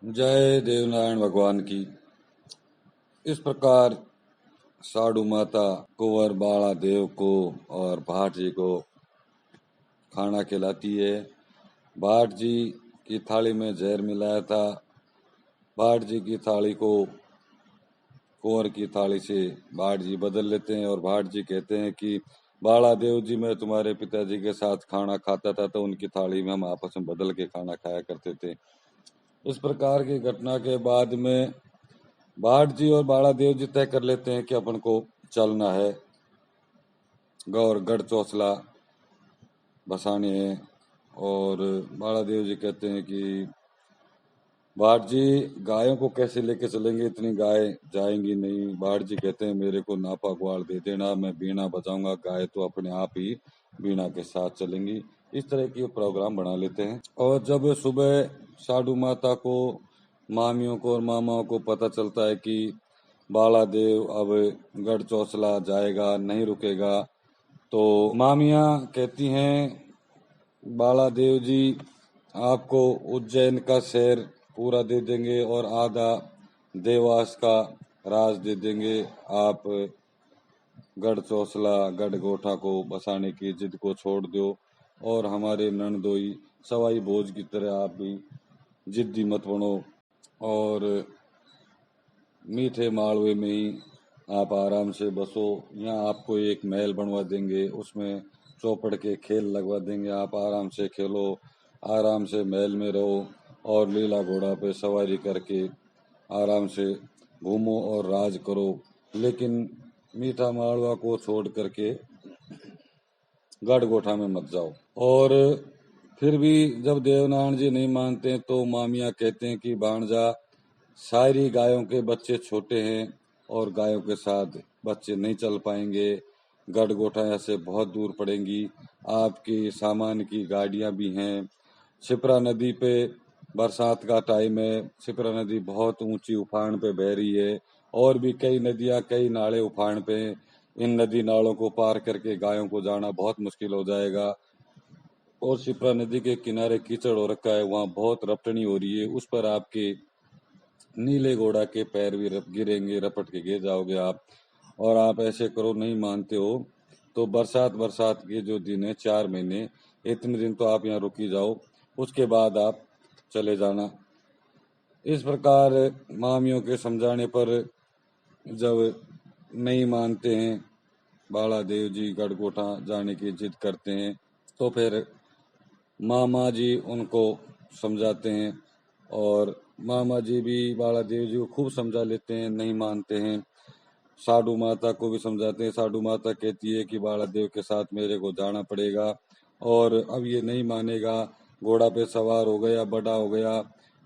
जय देवनारायण भगवान की। इस प्रकार साडू माता कुंवर बाला देव को और भाट जी को खाना खिलाती है। भाट जी की थाली में जहर मिलाया था। भाट जी की थाली को कुंवर की थाली से भाट जी बदल लेते हैं और भाट जी कहते हैं कि बाला देव जी, मैं तुम्हारे पिताजी के साथ खाना खाता था तो उनकी थाली में हम आपस में बदल के खाना खाया करते थे। इस प्रकार की घटना के बाद में भाट जी और बाला देव जी तय कर लेते हैं कि अपन को चलना है, गौर गढ़ चौसला बसाने हैं। और बाला देव जी कहते हैं कि भाट जी, गायों को कैसे लेके चलेंगे, इतनी गाय जाएंगी नहीं। भाट जी कहते हैं मेरे को नापा ग्वाल दे देना, मैं बीणा बजाऊंगा, गाय तो अपने आप ही बीणा के साथ चलेंगी। इस तरह की प्रोग्राम बना लेते हैं। और जब सुबह साडू माता को, मामियों को और मामाओं को पता चलता है कि बाला देव अब गढ़ चौसला जाएगा, नहीं रुकेगा, तो मामियाँ कहती हैं बाला देव जी, आपको उज्जैन का शहर पूरा दे देंगे और आधा देवास का राज दे देंगे। आप गढ़ चौसला, गढ़ गोठा को बसाने की जिद को छोड़ दो और हमारे नंदोई सवाई भोज की तरह आप भी जिद्दी मत बनो और मीठे मालवे में ही आप आराम से बसो। यहाँ आपको एक महल बनवा देंगे, उसमें चौपड़ के खेल लगवा देंगे, आप आराम से खेलो, आराम से महल में रहो और लीला घोड़ा पे सवारी करके आराम से घूमो और राज करो। लेकिन मीठा मालवा को छोड़ करके गढ़ गोठा में मत जाओ। और फिर भी जब देवनारायण जी नहीं मानते तो मामियाँ कहते हैं कि भाणजा, सारी गायों के बच्चे छोटे हैं और गायों के साथ बच्चे नहीं चल पाएंगे। गढ़ गोठा यहाँ से बहुत दूर पड़ेंगी, आपकी सामान की गाड़ियाँ भी हैं। शिप्रा नदी पे बरसात का टाइम है, शिप्रा नदी बहुत ऊंची उफान पे बह रही है और भी कई नदियाँ, कई नाले उफान पे। इन नदी नालों को पार करके गायों को जाना बहुत मुश्किल हो जाएगा। और शिप्रा नदी के किनारे कीचड़ हो रखा है, वहाँ बहुत रपटनी हो रही है, उस पर आपके नीले घोड़ा के पैर भी गिरेंगे, रपट के गिर जाओगे आप। और आप ऐसे करो, नहीं मानते हो तो बरसात के जो दिन है 4 महीने, इतने दिन तो आप यहाँ रुकी जाओ, उसके बाद आप चले जाना। इस प्रकार मामियों के समझाने पर जब नहीं मानते हैं, बाला देव जी गढ़ गोठा जाने की जिद करते हैं, तो फिर मामा जी उनको समझाते हैं और मामा जी भी बाला देव जी को खूब समझा लेते हैं, नहीं मानते हैं। साडू माता को भी समझाते हैं। साडू माता कहती है कि बाला देव के साथ मेरे को जाना पड़ेगा और अब ये नहीं मानेगा। घोड़ा पे सवार हो गया, बड़ा हो गया,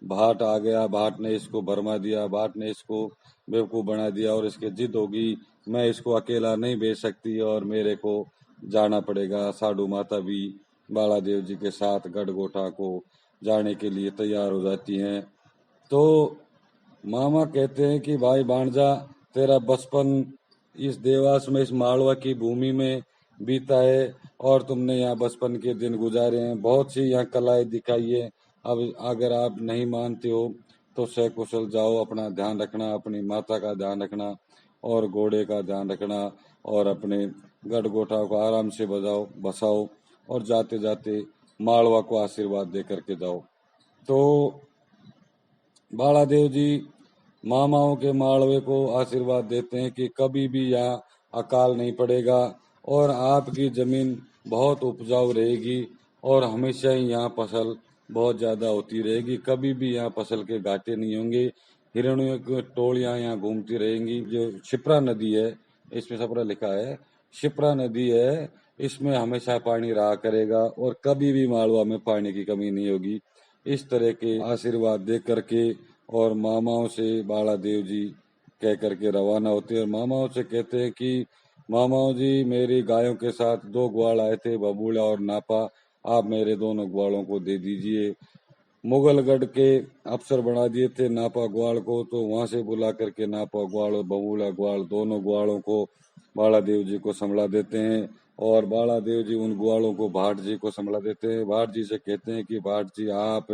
भाट आ गया, भाट ने इसको भरमा दिया, भाट ने इसको बेवकूफ़ बना दिया और इसकी जिद होगी, मैं इसको अकेला नहीं भेज सकती और मेरे को जाना पड़ेगा। साडू माता भी बाला देव जी के साथ गढ़ गोठा को जाने के लिए तैयार हो जाती हैं। तो मामा कहते हैं कि भाई भाणजा, तेरा बचपन इस देवास में, इस मालवा की भूमि में बीता है और तुमने यहाँ बचपन के दिन गुजारे हैं, बहुत सी यहाँ कलाएं दिखाई है। अब अगर आप नहीं मानते हो तो सकुशल जाओ, अपना ध्यान रखना, अपनी माता का ध्यान रखना और घोड़े का ध्यान रखना और अपने गढ़ गोठा को आराम से बसाओ और जाते जाते मालवा को आशीर्वाद दे करके जाओ। तो बाला देव जी मामाओं के मालवे को आशीर्वाद देते हैं कि कभी भी यहाँ अकाल नहीं पड़ेगा और आपकी जमीन बहुत उपजाऊ रहेगी और हमेशा ही यहाँ फसल बहुत ज्यादा होती रहेगी, कभी भी यहाँ फसल के घाटे नहीं होंगे। हिरणियों की टोलियां यहाँ घूमती रहेंगी। जो शिप्रा नदी है, इसमें छपरा लिखा है, शिप्रा नदी है, इसमें हमेशा पानी रहा करेगा और कभी भी मालवा में पानी की कमी नहीं होगी। इस तरह के आशीर्वाद दे करके और मामाओं से बाला देव जी कह करके रवाना होते हैं और मामाओं से कहते हैं कि मामाओं जी, मेरी गायों के साथ 2 ग्वाल आए थे, बबूला और नापा, आप मेरे दोनों ग्वालों को दे दीजिए। मुगलगढ़ के अफसर बना दिए थे नापा ग्वाल को, तो वहां से बुला करके नापा ग्वाल और बबूला ग्वाल दोनों ग्वालों को बाला देव जी को संभला देते हैं और बाला देव जी उन ग्वालों को भाट जी को संभला देते हैं। भाट जी से कहते हैं कि भाट जी, आप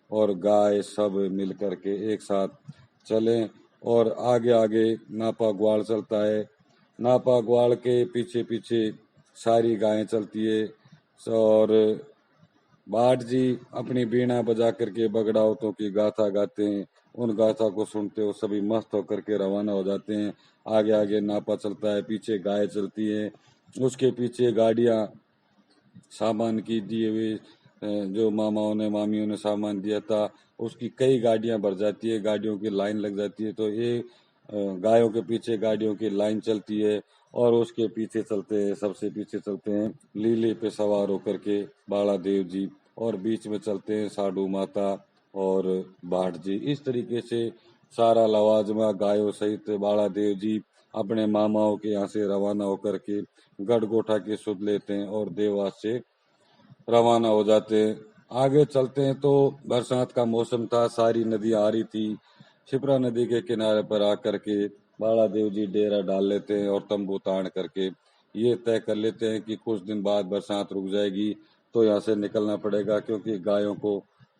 और गाय सब मिल करके एक साथ चलें। और आगे आगे नापा ग्वाल चलता है, नापा ग्वाल के पीछे पीछे सारी गायें चलती है। और भाट जी अपनी बीणा बजा करके बगड़ावतों की गाथा गाते हैं। उन गाथा को सुनते हो सभी मस्त होकर के रवाना हो जाते हैं। आगे आगे नापा चलता है, पीछे गाय चलती है, उसके पीछे गाड़ियां सामान की दिए हुए जो मामाओं ने मामियों ने सामान दिया था उसकी कई गाड़ियां भर जाती है, गाड़ियों की लाइन लग जाती है। तो ये गायों के पीछे गाड़ियों की लाइन चलती है और उसके पीछे चलते हैं, सबसे पीछे चलते हैं लीले पे सवार होकर के बाला देव जी, और बीच में चलते हैं साधु माता और भाट जी। इस तरीके से सारा लवाजमा गायों सहित बाला देव जी अपने मामाओं के यहाँ से रवाना होकर के गढ़गोठा की सुध लेते हैं और देवास से रवाना हो जाते हैं। आगे चलते हैं तो बरसात का मौसम था, सारी नदी आ रही थी। शिप्रा नदी के किनारे पर आकर के बाला देव जी डेरा डाल लेते हैं और तंबू तान करके ये तय कर लेते हैं कि कुछ दिन बाद बरसात रुक जाएगी तो यहाँ से निकलना पड़ेगा, क्योंकि गायों को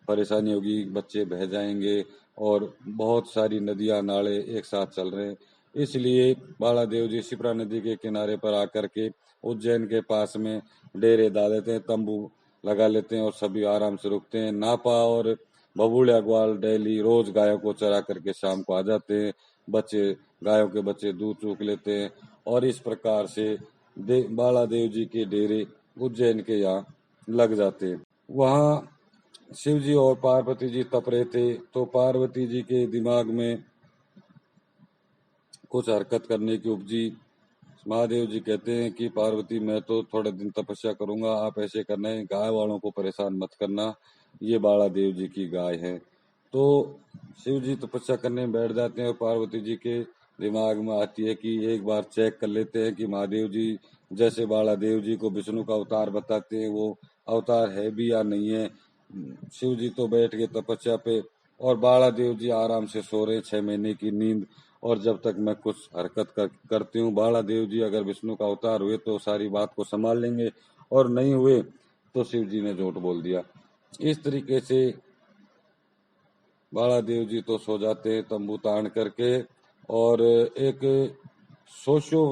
परेशानी होगी, बच्चे बह जाएंगे और बहुत सारी नदियां नाले एक साथ चल रहे हैं। इसलिए बाला देव जी शिप्रा नदी के किनारे पर आकर के उज्जैन के पास में डेरे डाल देते हैं, तंबू लगा लेते हैं और सभी आराम से रुकते हैं। नापा और बबूलिया ग्वाल डेली रोज गायों को चरा करके शाम को आ जाते हैं, बच्चे गायों के बच्चे दूध चूक लेते हैं और इस प्रकार से बाला देव जी के डेरे उज्जैन के यहाँ लग जाते हैं। वहाँ शिव जी और पार्वती जी तप रहे थे, तो पार्वती जी के दिमाग में कुछ हरकत करने की उपजी। महादेव जी कहते हैं कि पार्वती मैं तो थोड़े दिन तपस्या करूंगा, आप ऐसे करना है गाय वालों को परेशान मत करना, ये बाला देव जी की गाय है। तो शिव जी तपस्या करने में बैठ जाते हैं और पार्वती जी के दिमाग में आती है कि एक बार चेक कर लेते हैं कि महादेव जी जैसे बाला देव जी को विष्णु का अवतार बताते हैं वो अवतार है भी या नहीं है। शिव जी तो बैठ गए तपस्या पे और बाला देव जी आराम से सो रहे 6 महीने की नींद। और जब तक मैं कुछ हरकत करती हूँ बाला देव जी अगर विष्णु का अवतार हुए तो सारी बात को संभाल लेंगे और नहीं हुए तो शिव जी ने झूठ बोल दिया। इस तरीके से बाला देव जी तो सो जाते हैं तंबू तान करके। और एक सोशो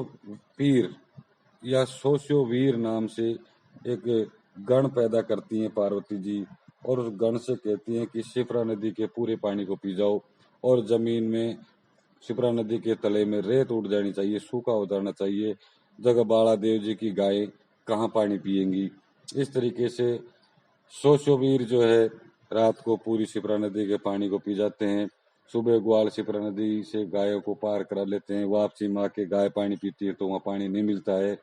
पीर या सोशो वीर नाम से एक गण पैदा करती हैं पार्वती जी और उस गण से कहती हैं कि शिप्रा नदी के पूरे पानी को पी जाओ और जमीन में शिप्रा नदी के तले में रेत उड़ जानी चाहिए, सूखा हो जाना चाहिए, जगह बाला देव जी की गाय कहाँ पानी पिएंगी। इस तरीके से सोशोवीर जो है रात को पूरी शिप्रा नदी के पानी को पी जाते हैं। सुबह ग्वाल शिप्रा नदी से गायों को पार करा लेते हैं, वापसी माँ के गाय पानी पीती है तो वहाँ पानी नहीं मिलता है।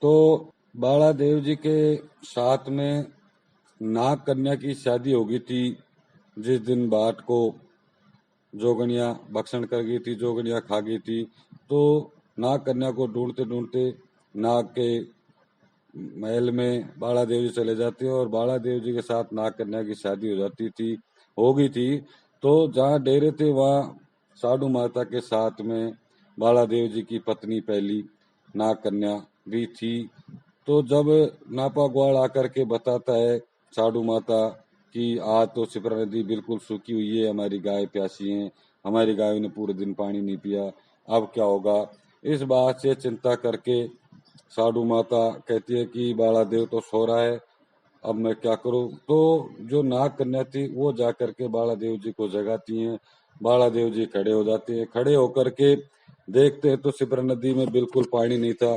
तो बाला देव जी के साथ में नाग कन्या की शादी हो गई थी, जिस दिन बाट को जोगनिया भक्षण कर गई थी, जोगनिया खा गई थी। तो नाग कन्या को ढूंढते ढूंढते नाग के महल में बाला देव जी चले जाते हैं और बाला देव जी के साथ नाग कन्या की शादी हो गई थी। तो जहाँ डेरे थे वहाँ साधु माता के साथ में बाला देव जी की पत्नी पहली नाग कन्या भी थी। तो जब नापा ग्वाल आकर के बताता है साधु माता कि आज तो शिप्रा नदी बिल्कुल सूखी हुई है, हमारी गाय प्यासी हैं, हमारी गायों ने पूरे दिन पानी नहीं पिया, अब क्या होगा। इस बात से चिंता करके साधु माता कहती है कि बाला देव तो सो रहा है, अब मैं क्या करूं। तो जो नाग कन्या थी वो जा करके बाला देव जी को जगाती हैं। बाला देव जी खड़े हो जाते हैं, खड़े होकर के देखते हैं तो शिप्रा नदी में बिल्कुल पानी नहीं था।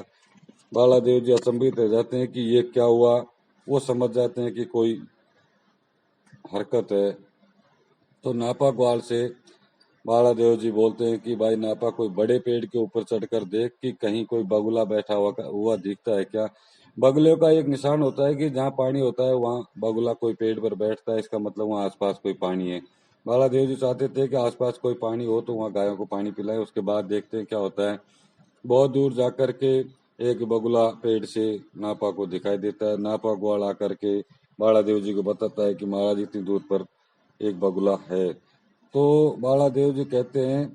बाला देव जी अचंभित रह जाते हैं कि ये क्या हुआ। वो समझ जाते हैं कि कोई हरकत है। तो नापा ग्वाल से बाला देव जी बोलते हैं कि भाई नापा कोई बड़े पेड़ के ऊपर चढ़कर देख कि कहीं कोई बगुला बैठा हुआ दिखता है क्या। बगुले का एक निशान होता है कि जहाँ पानी होता है वहाँ बगुला कोई पेड़ पर बैठता है, इसका मतलब वहाँ आसपास कोई पानी है। बाला देव जी चाहते थे कि आसपास कोई पानी हो तो वहाँ गायों को पानी पिलाए, उसके बाद देखते हैं क्या होता है। बहुत दूर जाकर के एक बगुला पेड़ से नापा को दिखाई देता है। नापा ग्वाल आकर के बाला देव जी को बताता है कि महाराज इतनी दूर पर एक बगुला है। तो बाला देव जी कहते हैं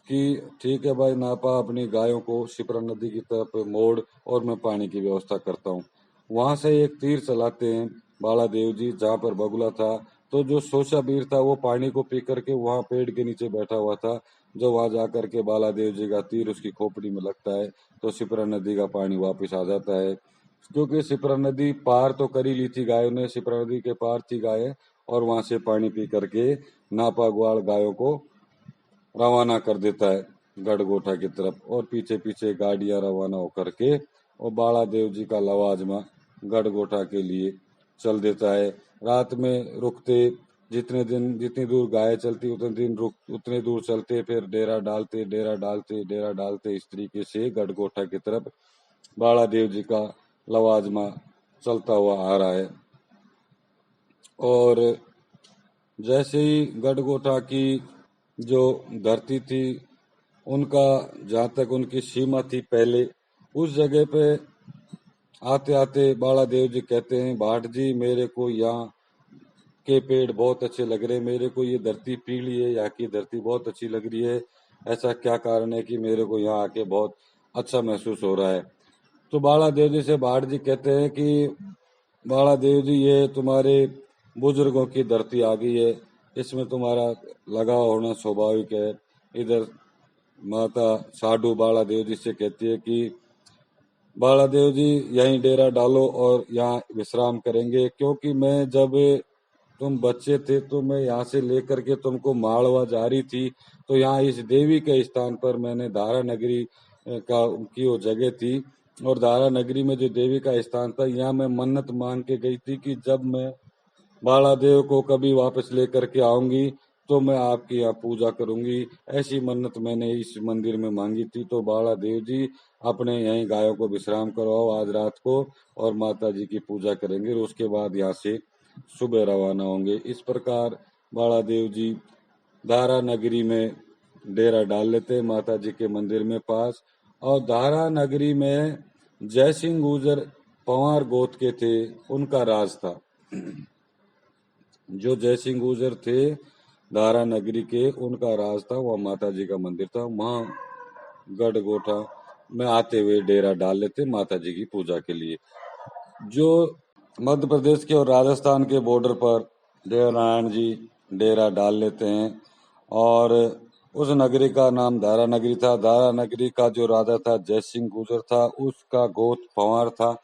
कि ठीक है भाई नापा, अपनी गायों को शिप्रा नदी की तरफ मोड़ और मैं पानी की व्यवस्था करता हूँ। वहां से एक तीर चलाते हैं बाला देव जी, जहाँ पर बगुला था तो जो सोशाबीर था वो पानी को पी करके वहां पेड़ के नीचे बैठा हुआ था। जो वहां जाकर के बालादेव जी का तीर उसकी खोपड़ी में लगता है तो शिप्रा नदी का पानी वापस आ जाता है। क्योंकि शिप्रा नदी पार तो कर ही ली थी गायों ने, शिप्रा नदी के पार थी गाय, और वहां से पानी पी करके नापा ग्वाल गायों को रवाना कर देता है गढ़गोटा की तरफ, और पीछे पीछे गाड़ियां रवाना होकर के और बाला देव जी का लवाजमा गढ़गोटा के लिए चल देता है। रात में रुकते, जितनी दूर गाय चलती उतने दूर चलते, फिर डेरा डालते इस तरीके से गढ़गोटा की तरफ बाला देव जी का लवाजमा चलता हुआ आ रहा है। और जैसे ही गढ़गोटा की जो धरती थी, उनका जहाँ तक उनकी सीमा थी पहले, उस जगह पे आते आते बाला देव जी कहते हैं, भाट जी मेरे को यहाँ के पेड़ बहुत अच्छे लग रहे हैं, मेरे को ये धरती पीली है, यहाँ की धरती बहुत अच्छी लग रही है, ऐसा क्या कारण है कि मेरे को यहाँ आके बहुत अच्छा महसूस हो रहा है। तो बाला देव जी से भाट जी कहते हैं कि बाला देव जी ये तुम्हारे बुजुर्गों की धरती आ गई है, इसमें तुम्हारा लगाव होना स्वाभाविक है। इधर माता साधु बाला देव जी से कहती है कि बाला देव जी यहीं डेरा डालो और यहाँ विश्राम करेंगे, क्योंकि मैं जब तुम बच्चे थे तो मैं यहाँ से लेकर के तुमको मालवा जा रही थी, तो यहाँ इस देवी के स्थान पर मैंने धारा नगरी का की वो जगह थी, और धारा नगरी में जो देवी का स्थान था, यहाँ मैं मन्नत मांग के गई थी कि जब मैं बाला देव को कभी वापस लेकर के आऊंगी तो मैं आपकी यहाँ पूजा करूंगी। ऐसी मन्नत मैंने इस मंदिर में मांगी थी। तो बाला देव जी अपने यहीं गायों को विश्राम करवाओ आज रात को, और माता जी की पूजा करेंगे, और उसके बाद यहाँ से सुबह रवाना होंगे। इस प्रकार बाला देव जी धारा नगरी में डेरा डाल लेते माता जी के मंदिर में पास। और धारा नगरी में जय सिंह गुर्जर पंवार गोत के थे, उनका राज था। जो जय सिंह गुर्जर थे धारा नगरी के, उनका राज था, वह माता जी का मंदिर था। वहां गढ़गोटा में आते हुए डेरा डाल लेते माता जी की पूजा के लिए। जो मध्य प्रदेश के और राजस्थान के बॉर्डर पर देवनारायण जी डेरा डाल लेते हैं, और उस नगरी का नाम धारा नगरी था। धारा नगरी का जो राजा था जय सिंह गुर्जर था, उसका गोत्र पंवार था।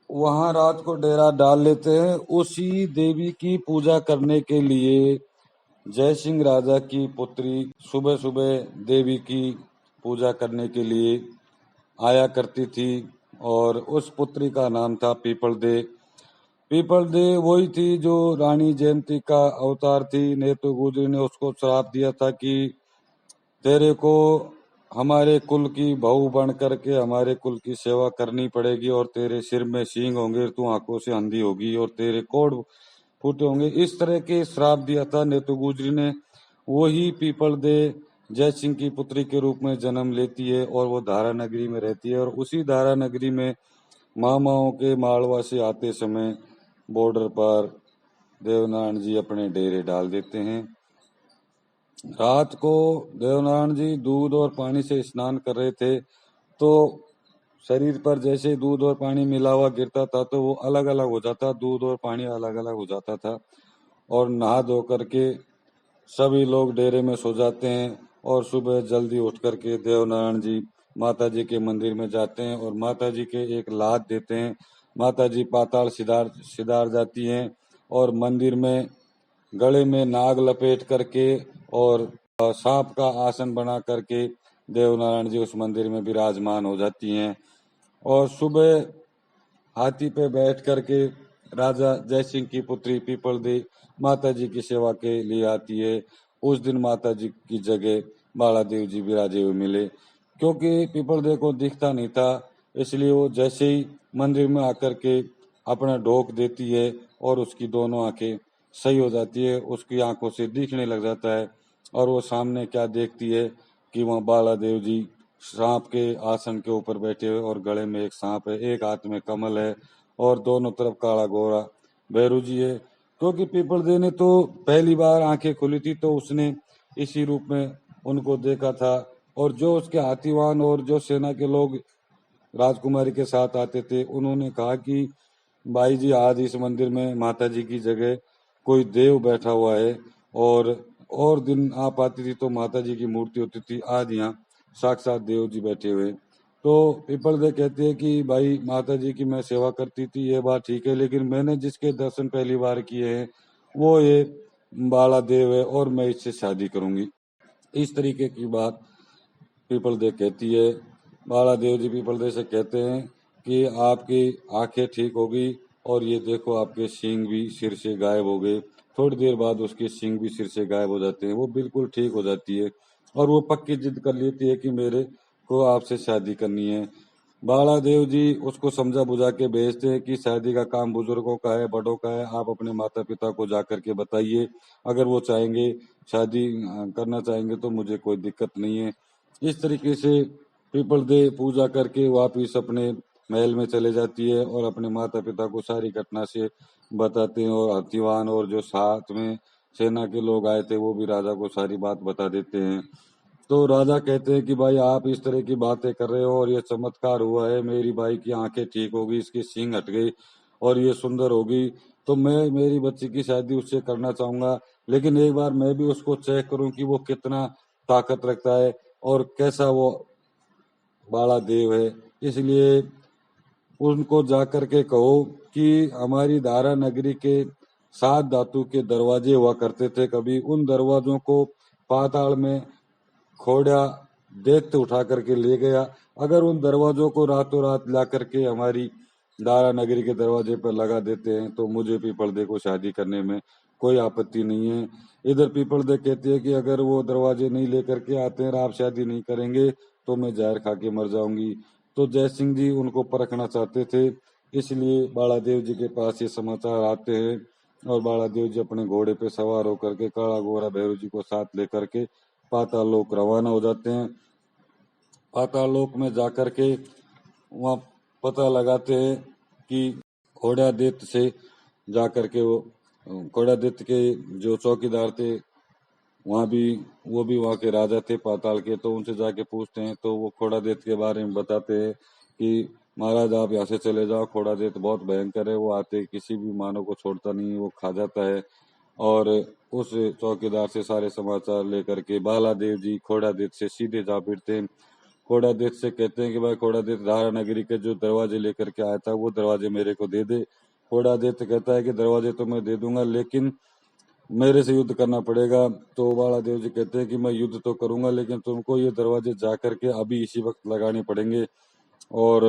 वहां रात को डेरा डाल लेते हैं। उसी देवी की पूजा करने के लिए जय सिंह राजा की पुत्री सुबह सुबह देवी की पूजा करने के लिए आया करती थी, और उस पुत्री का नाम था पीपल दे। पीपल दे वही थी जो रानी जयंती का अवतार थी। नेतु गुजरी ने उसको श्राप दिया था कि तेरे को हमारे कुल की बहू बन करके हमारे कुल की सेवा करनी पड़ेगी, और तेरे सिर में सींग होंगे, तू आंखों से अंधी होगी, और तेरे कोड़ फूटे होंगे। इस तरह के श्राप दिया था नेतु गुजरी ने। वही पीपल दे जय सिंह की पुत्री के रूप में जन्म लेती है, और वो धारा नगरी में रहती है। और उसी धारा नगरी में मामाओं के मालवा से आते समय बॉर्डर पर देवनारायण जी अपने डेरे डाल देते हैं। रात को देवनारायण जी दूध और पानी से स्नान कर रहे थे, तो शरीर पर जैसे दूध और पानी मिला हुआ गिरता था तो वो अलग अलग हो जाता, दूध और पानी अलग अलग हो जाता था। और नहा धो करके सभी लोग डेरे में सो जाते हैं, और सुबह जल्दी उठ करके देवनारायण जी माता जी के मंदिर में जाते हैं, और माता जी के एक लात देते हैं। माता जी पाताल सिधार जाती हैं, और मंदिर में गले में नाग लपेट करके और सांप का आसन बना करके देवनारायण जी उस मंदिर में विराजमान हो जाती हैं। और सुबह हाथी पे बैठ करके राजा जय सिंह की पुत्री पीपल दे माता जी की सेवा के लिए आती है। उस दिन माता जी की जगह बाला देव जी विराजे हुए मिले। क्योंकि पीपल दे को दिखता नहीं था, इसलिए वो जैसे ही मंदिर में आकर के अपना ढोक देती है, और उसकी दोनों आंखें सही हो जाती है, उसकी आंखों से दिखने लग जाता है। और वो सामने क्या देखती है कि वहाँ बाला देव जी सांप के आसन के ऊपर बैठे हुए, और गले में एक सांप है, एक हाथ में कमल है, और दोनों तरफ काला गोरा भैरू जी है। क्योंकि पीपल दे ने तो पहली बार आंखें खुली थी, तो उसने इसी रूप में उनको देखा था। और जो उसके हाथीवान और जो सेना के लोग राजकुमारी के साथ आते थे, उन्होंने कहा कि भाई जी आज इस मंदिर में माता जी की जगह कोई देव बैठा हुआ है। और दिन आप आती थी तो माता जी की मूर्ति होती थी, आज यहाँ साक्षात देव जी बैठे हुए। तो पीपल देव कहते हैं कि भाई माता जी की मैं सेवा करती थी, ये बात ठीक है, लेकिन मैंने जिसके दर्शन पहली बार किए हैं वो ये बाला देव है और मैं इससे शादी करूंगी। इस तरीके की बात पीपल देव कहती है। बाला देव जी पीपल देव से कहते हैं कि आपकी आंखें ठीक होगी और ये देखो आपके सींग भी सिर से गायब हो गए। थोड़ी देर बाद उसके सींग भी सिर से गायब हो जाते हैं, वो बिल्कुल ठीक हो जाती है और वो पक्की जिद कर लेती है कि मेरे को आपसे शादी करनी है। बाला देव जी उसको समझा बुझा के भेजते हैं कि शादी का काम बुजुर्गों का है, बड़ों का है, आप अपने माता पिता को जा करके बताइए, अगर वो चाहेंगे शादी करना चाहेंगे तो मुझे कोई दिक्कत नहीं है। इस तरीके से पीपल देव पूजा करके वापिस अपने महल में चले जाती है और अपने माता पिता को सारी घटना से बताते हैं और हाथीवान और जो साथ में सेना के लोग आए थे वो भी राजा को सारी बात बता देते हैं। तो राजा कहते हैं कि भाई आप इस तरह की बातें कर रहे हो और ये चमत्कार हुआ है, मेरी भाई की आंखें ठीक हो गई, इसकी सींग हट गई और ये सुंदर होगी, तो मैं मेरी बच्ची की शादी उससे करना चाहूंगा, लेकिन एक बार मैं भी उसको चेक करूं कि वो कितना ताकत रखता है और कैसा वो बाला देव है। इसलिए उनको जाकर के कहो कि हमारी धारा नगरी के 7 धातु के दरवाजे हुआ करते थे, कभी उन दरवाजों को पाताल में खोड़ा दैत्य उठा करके ले गया। अगर उन दरवाजों को रातों रात ला करके हमारी दारा नगरी के दरवाजे पर लगा देते हैं तो मुझे पीपलदे को शादी करने में कोई आपत्ति नहीं है। इधर पीपलदे कहती है कि अगर वो दरवाजे नहीं लेकर के आते हैं और आप शादी नहीं करेंगे तो मैं जहर खा के मर जाऊंगी। तो जय सिंह जी उनको परखना चाहते थे, इसलिए बालादेव जी के पास ये समाचार आते हैं और बालादेव जी अपने घोड़े पे सवार होकर के काला गोरा भैरव जी को साथ लेकर के पाताल लोक रवाना हो जाते हैं। पाताल लोक में जाकर के वहाँ पता लगाते हैं कि घोड़ादित्य से जाकर के घोड़ादित्य के जो चौकीदार थे वहाँ भी वो भी वहाँ के राजा थे पाताल के, तो उनसे जाके पूछते हैं तो वो घोड़ादित्य के बारे में बताते हैं कि महाराज आप यहाँ से चले जाओ, घोड़ादित्य बहुत भयंकर है, वो आते किसी भी मानव को छोड़ता नहीं, वो खा जाता है। और उस चौकीदार से सारे समाचार लेकर के बालादेव जी घोड़ादित्य से सीधे जा भिड़ते हैं। घोड़ादित्य से कहते हैं कि भाई घोड़ादित्य धारा नगरी के जो दरवाजे लेकर के आया था वो दरवाजे मेरे को दे दे। घोड़ादित्य कहता है कि दरवाजे तो मैं दे दूंगा लेकिन मेरे से युद्ध करना पड़ेगा। तो बालादेव जी कहते हैं कि मैं युद्ध तो करूंगा लेकिन तुमको ये दरवाजे जा करके अभी इसी वक्त लगाने पड़ेंगे और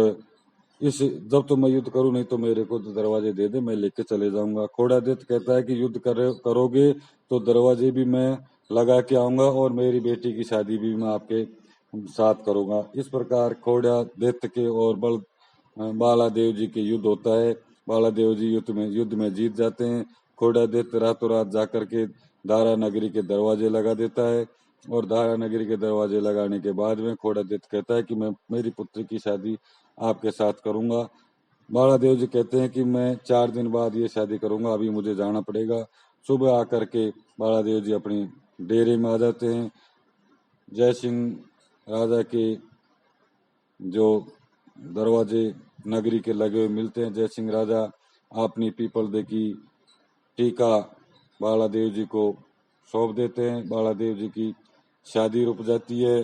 इस जब तो मैं युद्ध करूं, नहीं तो मेरे को तो दरवाजे दे दे, मैं लेके चले जाऊंगा। घोड़ादित्य कहता है कि युद्ध करोगे तो दरवाजे भी मैं लगा के आऊंगा और मेरी बेटी की शादी भी मैं आपके साथ करूंगा। इस प्रकार घोड़ादित्य के और बालादेव जी के युद्ध होता है। बालादेव जी युद्ध में जीत जाते हैं। घोड़ादित्य रातों रात जाकर के दारा नगरी के दरवाजे लगा देता है और दारा नगरी के दरवाजे लगाने के बाद में घोड़ादित्य कहता है कि मैं मेरी पुत्री की शादी आपके साथ करूंगा। बालादेव जी कहते हैं कि मैं 4 दिन बाद ये शादी करूंगा, अभी मुझे जाना पड़ेगा। सुबह आकर के बालादेव जी अपनी डेरे में आ जाते हैं। जय सिंह राजा के जो दरवाजे नगरी के लगे हुए मिलते हैं। जय सिंह राजा अपनी पीपलदे की टीका बालादेव जी को सौंप देते हैं। बालादेव जी की शादी रुक जाती है।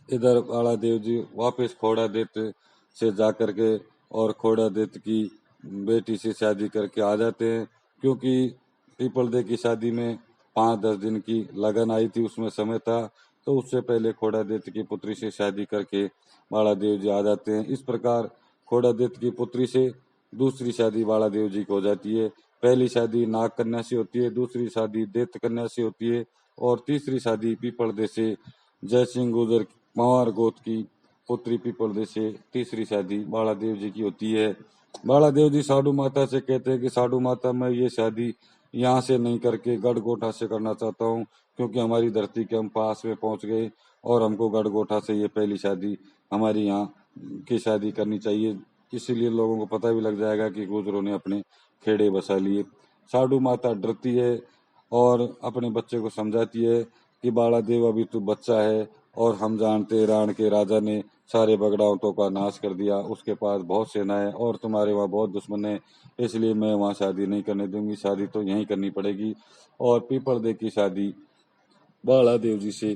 इधर बालादेव जी वापस घोड़ादित्य से जाकर के और घोड़ादित्य की बेटी से शादी करके आ जाते हैं, क्योंकि पीपलदे की शादी में 5-10 दिन की लगन आई थी, उसमें समय था, तो उससे पहले घोड़ादित्य की पुत्री से शादी करके बालादेव जी आ जाते हैं। इस प्रकार घोड़ादित्य की पुत्री से दूसरी शादी बालादेव जी की हो जाती है। पहली शादी नाग कन्या से होती है, दूसरी शादी दैत्य कन्या से होती है और तीसरी शादी पीपलदे से जय सिंह गुर्जर पंवार गोत की पुत्री पीपलदे से तीसरी शादी बालादेव जी की होती है। बालादेव जी साधु माता से कहते हैं कि साधु माता मैं ये शादी यहाँ से नहीं करके गढ़गोटा से करना चाहता हूँ, क्योंकि हमारी धरती के हम पास में पहुंच गए और हमको गढ़गोटा से ये पहली शादी हमारी यहाँ की शादी करनी चाहिए, इसीलिए लोगों को पता भी लग जाएगा कि गुर्जरों ने अपने खेड़े बसा लिए। साधु माता डरती है और अपने बच्चे को समझाती है कि बालादेव अभी तू बच्चा है और हम जानते हैं राण के राजा ने सारे बगड़ावतों का नाश कर दिया। उसके पास बहुत सेना है और तुम्हारे वहाँ बहुत दुश्मन है, इसलिए मैं वहाँ शादी नहीं करने दूंगी, शादी तो यहीं करनी पड़ेगी। और पीपलदे की शादी बाला देव जी से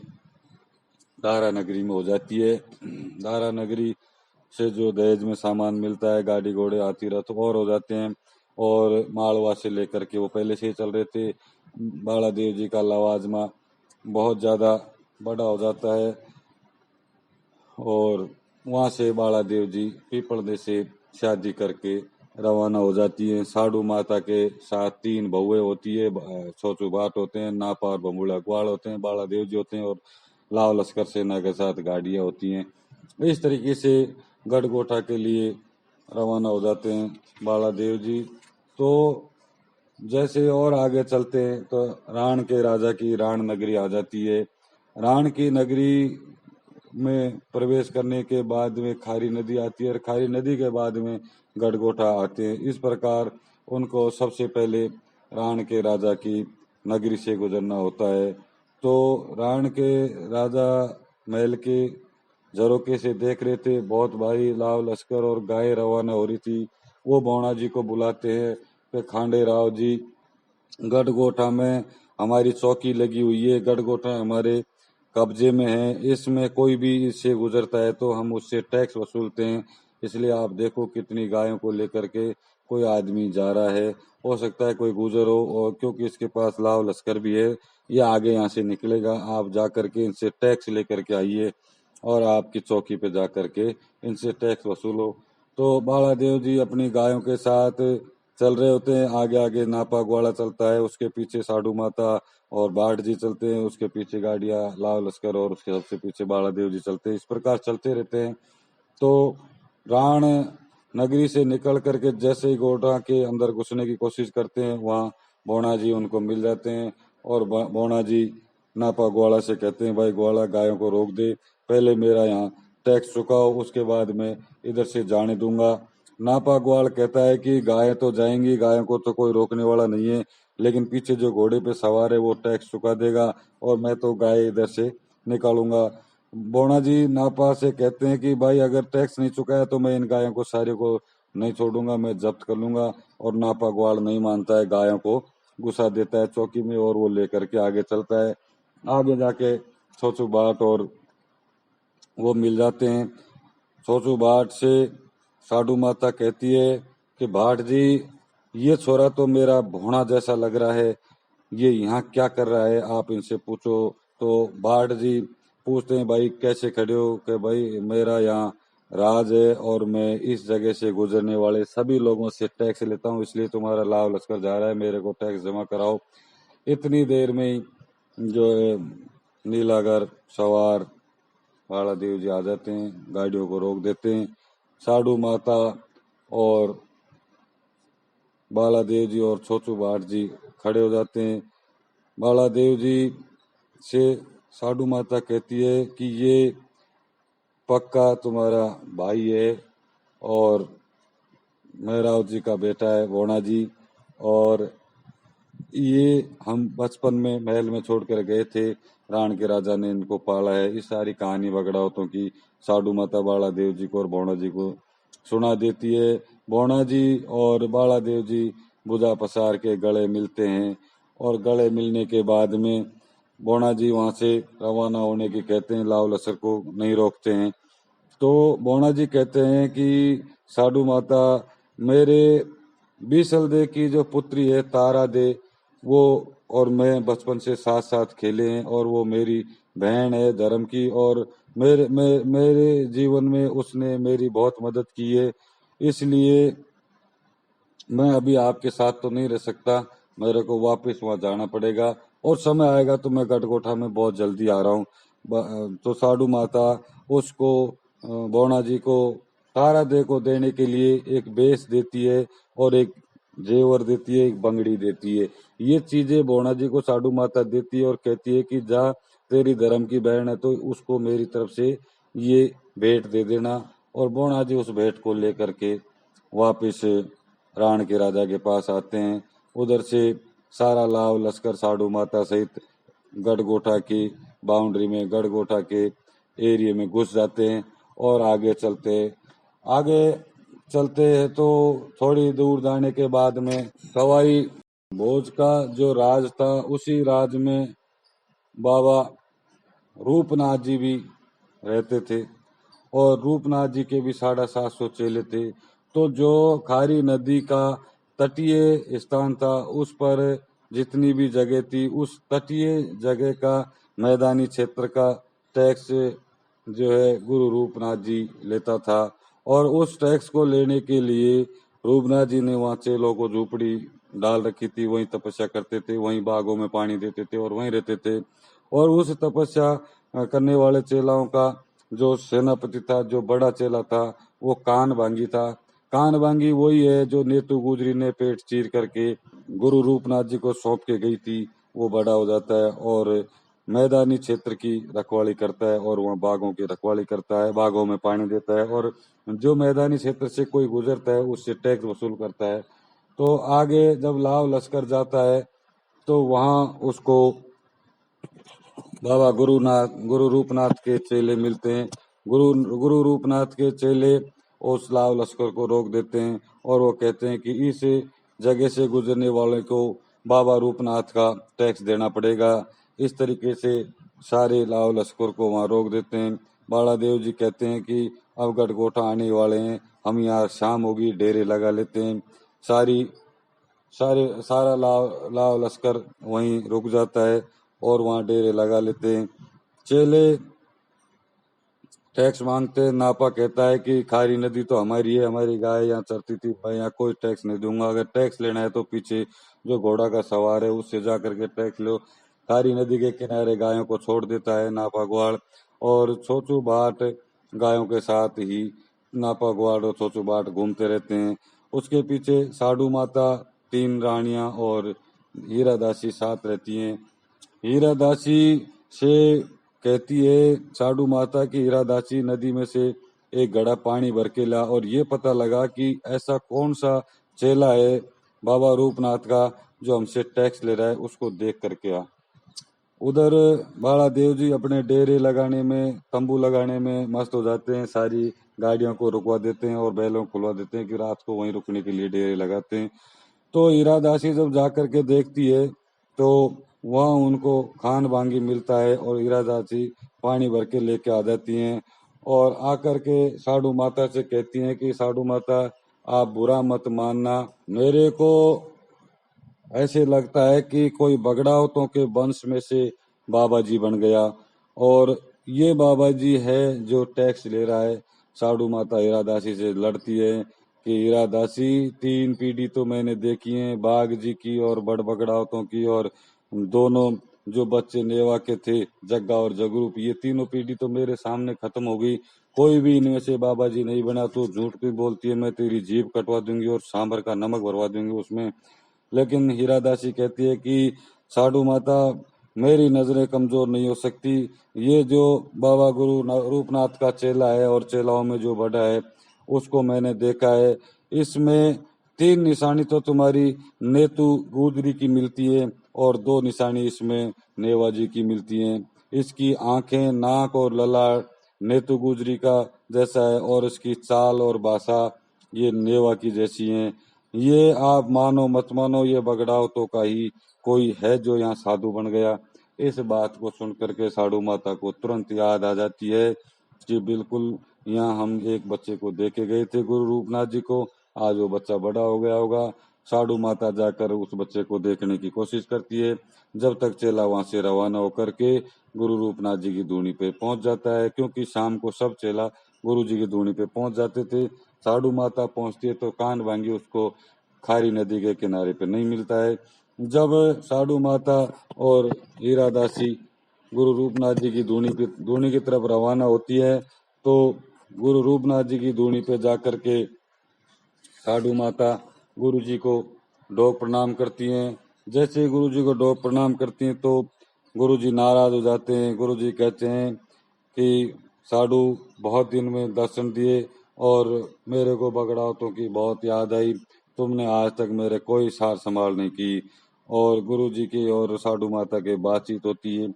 दारा नगरी में हो जाती है। दारा नगरी से जो दहेज में सामान मिलता है, गाड़ी घोड़े हाथी रथ और हो जाते हैं। और मालवा से लेकर के वो पहले से ही चल रहे थे। बाला देव जी का लवाजमा बहुत ज्यादा बड़ा हो जाता है और वहां से बाला देव जी पीपलदे से शादी करके रवाना हो जाती है। साडू माता के साथ 3 बहुएं होती है, छोचू बाट होते हैं, नापा और बमुड़ा ग्वाल होते हैं, बाला देव जी होते हैं और लाव लश्कर सेना के साथ गाड़ियां होती हैं। इस तरीके से गढ़गोटा के लिए रवाना हो जाते हैं बाला देव जी। तो जैसे और आगे चलते हैं तो राण के राजा की राण नगरी आ जाती है। राण की नगरी में प्रवेश करने के बाद में खारी नदी आती है और खारी नदी के बाद में गढ़गोटा आते हैं। इस प्रकार उनको सबसे पहले राण के राजा की नगरी से गुजरना होता है। तो राण के राजा महल के झरोके से देख रहे थे, बहुत भारी लाव लश्कर और गाय रवाना हो रही थी। वो बौणा जी को बुलाते हैं कि खांडे राव जी, गढ़गोटा में हमारी चौकी लगी हुई है, गढ़गोटा हमारे कब्जे में है, इसमें कोई भी इससे गुजरता है तो हम उससे टैक्स वसूलते हैं। इसलिए आप देखो कितनी गायों को लेकर के कोई आदमी जा रहा है, हो सकता है कोई गुजर हो, और क्योंकि इसके पास लाव लश्कर भी है, ये आगे यहाँ से निकलेगा, आप जा करके इनसे टैक्स लेकर के आइए और आपकी चौकी पे जा करके इनसे टैक्स वसूलो। तो बाला देव जी अपनी गायों के साथ चल रहे होते हैं, आगे आगे नापा ग्वाला चलता है, उसके पीछे साडू माता और बाढ़ जी चलते हैं, उसके पीछे गाड़ियां लाव लश्कर और उसके सबसे पीछे बाला देव जी चलते हैं। इस प्रकार चलते रहते हैं। तो राण नगरी से निकल करके जैसे ही गोटा के अंदर घुसने की कोशिश करते हैं, वहाँ बौणा जी उनको मिल जाते हैं और बौणा जी नापा ग्वाला से कहते हैं, भाई ग्वाला गायों को रोक दे, पहले मेरा यहाँ टैक्स चुकाओ, उसके बाद मैं इधर से जाने दूंगा। नापा ग्वाल कहता है कि गायें तो जाएंगी, गायों को तो कोई रोकने वाला नहीं है, लेकिन पीछे जो घोड़े पे सवार है वो टैक्स चुका देगा और मैं तो गाय इधर से निकालूंगा। बौणा जी नापा से कहते हैं कि भाई अगर टैक्स नहीं चुकाया तो मैं इन गायों को सारे को नहीं छोड़ूंगा, मैं जब्त कर लूंगा। और नापा ग्वाल नहीं मानता है, गायों को गुस्सा देता है चौकी में और वो लेकर के आगे चलता है। आगे जाके छोचू बाट और वो मिल जाते हैं। छोचू बाट से साडू माता कहती है कि भाट जी, ये छोरा तो मेरा भोणा जैसा लग रहा है, ये यहाँ क्या कर रहा है, आप इनसे पूछो। तो भाट जी पूछते हैं, भाई कैसे खड़े हो? कि भाई मेरा यहाँ राज है और मैं इस जगह से गुजरने वाले सभी लोगों से टैक्स लेता हूँ, इसलिए तुम्हारा लाव लश्कर जा रहा है, मेरे को टैक्स जमा कराओ। इतनी देर में ही जो है नीलागर सवार बाला देव जी आ जाते हैं, गाड़ियों को रोक देते हैं। साडू माता और बाला देव जी और छोचू बाट जी खड़े हो जाते हैं। बाला देव जी से साडू माता कहती है कि ये पक्का तुम्हारा भाई है और महराव जी का बेटा है बौणा जी, और ये हम बचपन में महल में छोड़कर गए थे, राण के राजा ने इनको पाला है। इस सारी कहानी बगड़ावतों की साडू माता बाला देव जी को और बौणा जी को सुना देती है। बौणा जी और बाला देव जी बुझा पसार के गले मिलते हैं और गले मिलने के बाद में बौणा जी वहां से रवाना होने की कहते हैं, लाव लश्कर को नहीं रोकते हैं। तो बौणा जी कहते हैं कि साडू माता, मेरे बीसल दे की जो पुत्री है तारा दे, वो और मैं बचपन से साथ साथ खेले हैं और वो मेरी बहन है धर्म की, और मेरे जीवन में उसने मेरी बहुत मदद की है, इसलिए मैं अभी आपके साथ तो नहीं रह सकता, मेरे को वापस वहां जाना पड़ेगा और समय आएगा तो मैं गढ़गोटा में बहुत जल्दी आ रहा हूँ। तो साडू माता उसको बौणा जी को तारा दे को देने के लिए एक बेस देती है और एक जेवर देती है, एक बंगड़ी देती है। ये चीजें बौणा जी को साडू माता देती है और कहती है कि जा, तेरी धर्म की बहन है तो उसको मेरी तरफ से ये भेंट दे देना। और बौणा जी उस भेंट को लेकर के वापिस राण के राजा के पास आते हैं। उधर से सारा लाव लश्कर साडू माता सहित गढ़गोटा की बाउंड्री में, गढ़गोटा के एरिया में घुस जाते हैं और आगे चलते हैं तो थोड़ी दूर जाने के बाद में सवाई भोज का जो राज था उसी राज में बाबा रूपनाथ जी भी रहते थे और रूपनाथ जी के भी 750 चेले थे। तो जो खारी नदी का तटीय स्थान था उस पर जितनी भी जगह थी उस तटीय जगह का मैदानी क्षेत्र का टैक्स जो है गुरु रूपनाथ जी लेता था और उस टैक्स को लेने के लिए रूपनाथ जी ने वहाँ चेलों को झोपड़ी डाल रखी थी, वहीं तपस्या करते थे, वहीं बागों में पानी देते थे और वहीं रहते थे। और उस तपस्या करने वाले चेलाओं का जो सेनापति था, जो बड़ा चेला था, वो कान बांगी था। कान बांगी वही है जो नेतू गुजरी ने पेट चीर करके गुरु रूपनाथ जी को सौंप के गई थी। वो बड़ा हो जाता है और मैदानी क्षेत्र की रखवाली करता है और वहाँ बागों की रखवाली करता है, बागों में पानी देता है और जो मैदानी क्षेत्र से कोई गुजरता है उससे टैक्स वसूल करता है। तो आगे जब लाव लश्कर जाता है तो वहाँ उसको बाबा गुरु रूपनाथ के चेले मिलते हैं। गुरु रूपनाथ के चेले उस लाव लश्कर को रोक देते हैं और वो कहते हैं कि इस जगह से गुजरने वाले को बाबा रूपनाथ का टैक्स देना पड़ेगा। इस तरीके से सारे लाव लश्कर को वहां रोक देते हैं। बालादेव जी कहते हैं कि अब गढ़कोटा आने वाले हैं, हम यहाँ शाम होगी, डेरे लगा लेते हैं। सारी सारा लाव लश्कर वहीं रुक जाता है और वहां डेरे लगा लेते हैं। चेले टैक्स मांगते हैं। नापा कहता है कि खारी नदी तो हमारी है, हमारी गाय यहाँ चरती थी, मैं यहाँ कोई टैक्स नहीं दूंगा। अगर टैक्स लेना है तो पीछे जो घोड़ा का सवार है उससे जा करके टैक्स लो। खारी नदी के किनारे गायों को छोड़ देता है नापा ग्वाल और छोचू बाट गायों के साथ ही नापा ग्वाल और छोचू बाट घूमते रहते हैं। उसके पीछे साडू माता, 3 रानियां और हीरा दासी साथ रहती हैं। हीरा दासी से कहती है साडू माता की हीरा दासी नदी में से एक घड़ा पानी भर के ला और ये पता लगा कि ऐसा कौन सा चेला है बाबा रूपनाथ का जो हमसे टैक्स ले रहा है, उसको देख करके आ। उधर बाला देव जी अपने डेरे लगाने में, तंबू लगाने में मस्त हो जाते हैं। सारी गाड़ियों को रुकवा देते हैं और बैलों को खुलवा देते हैं कि रात को वहीं रुकने के लिए डेरे लगाते हैं। तो हीरा दासी जब जा करके देखती है तो वहाँ उनको खान बांगी मिलता है और हीरा दासी पानी भर के लेके आ जाती हैं और आकर के साडू माता से कहती हैं कि साडू माता आप बुरा मत मानना, मेरे को ऐसे लगता है कि कोई बगड़ावतों के वंश में से बाबा जी बन गया और ये बाबा जी है जो टैक्स ले रहा है। साडू माता हीरा दासी से लड़ती है कि हीरा दासी 3 पीढ़ी तो मैंने देखी है, बाघ जी की और बड़ बगड़ावतों की, और दोनों जो बच्चे नेवा के थे, जग्गा और जगरूप, ये तीनों पीढ़ी तो मेरे सामने खत्म हो गई। कोई भी इनमें से बाबा जी नहीं बना। तो झूठ भी बोलती है, मैं तेरी जीभ कटवा दूंगी और सांभर का नमक भरवा दूंगी उसमें। लेकिन हीरा दासी कहती है कि साडू माता मेरी नजरें कमजोर नहीं हो सकती, ये जो बाबा गुरु रूपनाथ का चेला है और चेलाओं में जो बड़ा है उसको मैंने देखा है, इसमें 3 निशानी तो तुम्हारी नेतू गुजरी की मिलती है और 2 निशानी इसमें नेवा जी की मिलती हैं। इसकी आंखें, नाक और ललाट नेतू गुजरी का जैसा है और इसकी चाल और भाषा ये नेवा की जैसी है। ये आप मानो मत मानो, ये बगड़ावतों का ही कोई है जो यहाँ साधु बन गया। इस बात को सुन करके साधु माता को तुरंत याद आ जाती है कि बिल्कुल यहाँ हम एक बच्चे को देके गए थे गुरु रूपनाथ जी को, आज वो बच्चा बड़ा हो गया होगा। साधु माता जाकर उस बच्चे को देखने की कोशिश करती है, जब तक चेला वहां से रवाना होकर के गुरु रूपनाथ जी की धूनी पे पहुंच जाता है, क्योंकि शाम को सब चेला गुरु जी की धूनी पे पहुंच जाते थे। साधु माता पहुंचती है तो कान भांगी उसको खारी नदी के किनारे पे नहीं मिलता है। जब साधु माता और हीरा दासी गुरु रूपनाथ जी की धूनी की तरफ रवाना होती है तो गुरु रूपनाथ जी की धूनी पे जाकर के साधु माता गुरु जी को डोक प्रणाम करती हैं। जैसे ही गुरु जी को डोक प्रणाम करती हैं तो गुरु जी नाराज हो जाते हैं। गुरु जी कहते हैं कि साधु बहुत दिन में दर्शन दिए और मेरे को बगड़ावतों की बहुत याद आई, तुमने आज तक मेरे कोई सार संभाल नहीं की। और गुरु जी की और साधु माता के बातचीत होती है।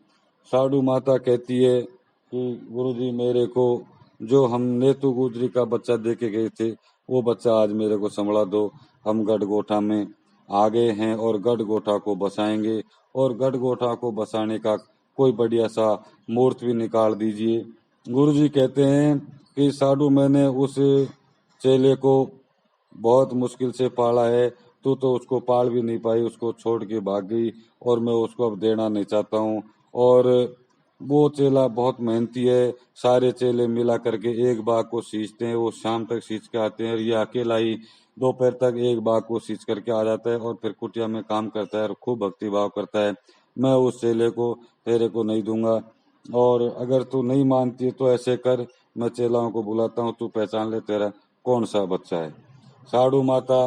साधु माता कहती है कि गुरुजी मेरे को जो हम नेतू गुजरी का बच्चा दे के गए थे वो बच्चा आज मेरे को संभला दो। हम गढ़गोठा में आ गए हैं और गढ़गोठा को बसाएंगे और गढ़गोठा को बसाने का कोई बढ़िया सा मुहूर्त भी निकाल दीजिए। गुरुजी कहते हैं कि साधु मैंने उस चेले को बहुत मुश्किल से पाला है, तू तो उसको पाल भी नहीं पाई, उसको छोड़ के भाग गई और मैं उसको अब देना नहीं चाहता हूँ। और वो चेला बहुत मेहनती है, सारे चेले मिला करके एक बाग को सींचते हैं, वो शाम तक सींच के आते हैं और ये अकेला ही दोपहर तक एक बाग को सींच करके आ जाता है और फिर कुटिया में काम करता है और खूब भक्ति भाव करता है। मैं उस चेले को तेरे को नहीं दूंगा और अगर तू नहीं मानती है तो ऐसे कर, मैं चेलाओं को बुलाता हूँ, तू पहचान ले तेरा कौन सा बच्चा है। साधु माता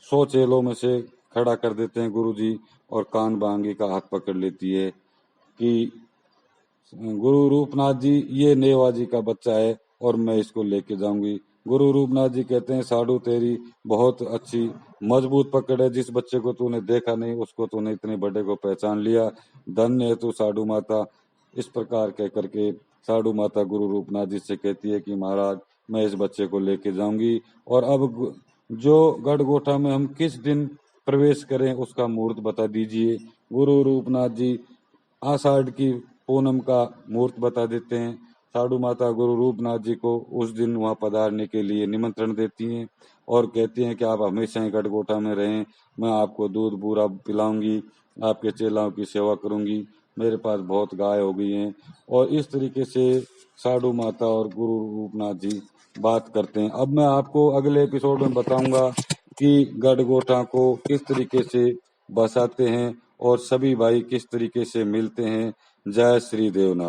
100 चेलों में से खड़ा कर देते हैं गुरुजी और कान बांगी का हाथ पकड़ लेती है कि गुरु रूपनाथ जी ये नेवाजी का बच्चा है और मैं इसको लेके जाऊंगी। गुरु रूपनाथ जी कहते हैं साधु तेरी बहुत अच्छी मजबूत पकड़ है, जिस बच्चे को तूने देखा नहीं उसको तूने इतने बड़े को पहचान लिया, धन्य है तू साधु माता। इस प्रकार कह करके साधु माता गुरु रूपनाथ जी से कहती है कि महाराज मैं इस बच्चे को लेके जाऊंगी और अब जो गढ़गोठा में हम किस दिन प्रवेश करें उसका मुहूर्त बता दीजिए। गुरु रूपनाथ जी आषाढ़ की पूनम का मुहूर्त बता देते हैं। साधु माता गुरु रूपनाथ जी को उस दिन वहां पधारने के लिए निमंत्रण देती हैं और कहती हैं कि आप हमेशा ही गढ़गोटा में रहें, मैं आपको दूध बूरा पिलाऊंगी, आपके चेलाओं की सेवा करूंगी, मेरे पास बहुत गाय हो गई हैं। और इस तरीके से साधु माता और गुरु रूपनाथ जी बात करते हैं। अब मैं आपको अगले एपिसोड में बताऊंगा कि गढ़गोटा को किस तरीके से बसाते हैं और सभी भाई किस तरीके से मिलते हैं। जय श्री देवनाथ।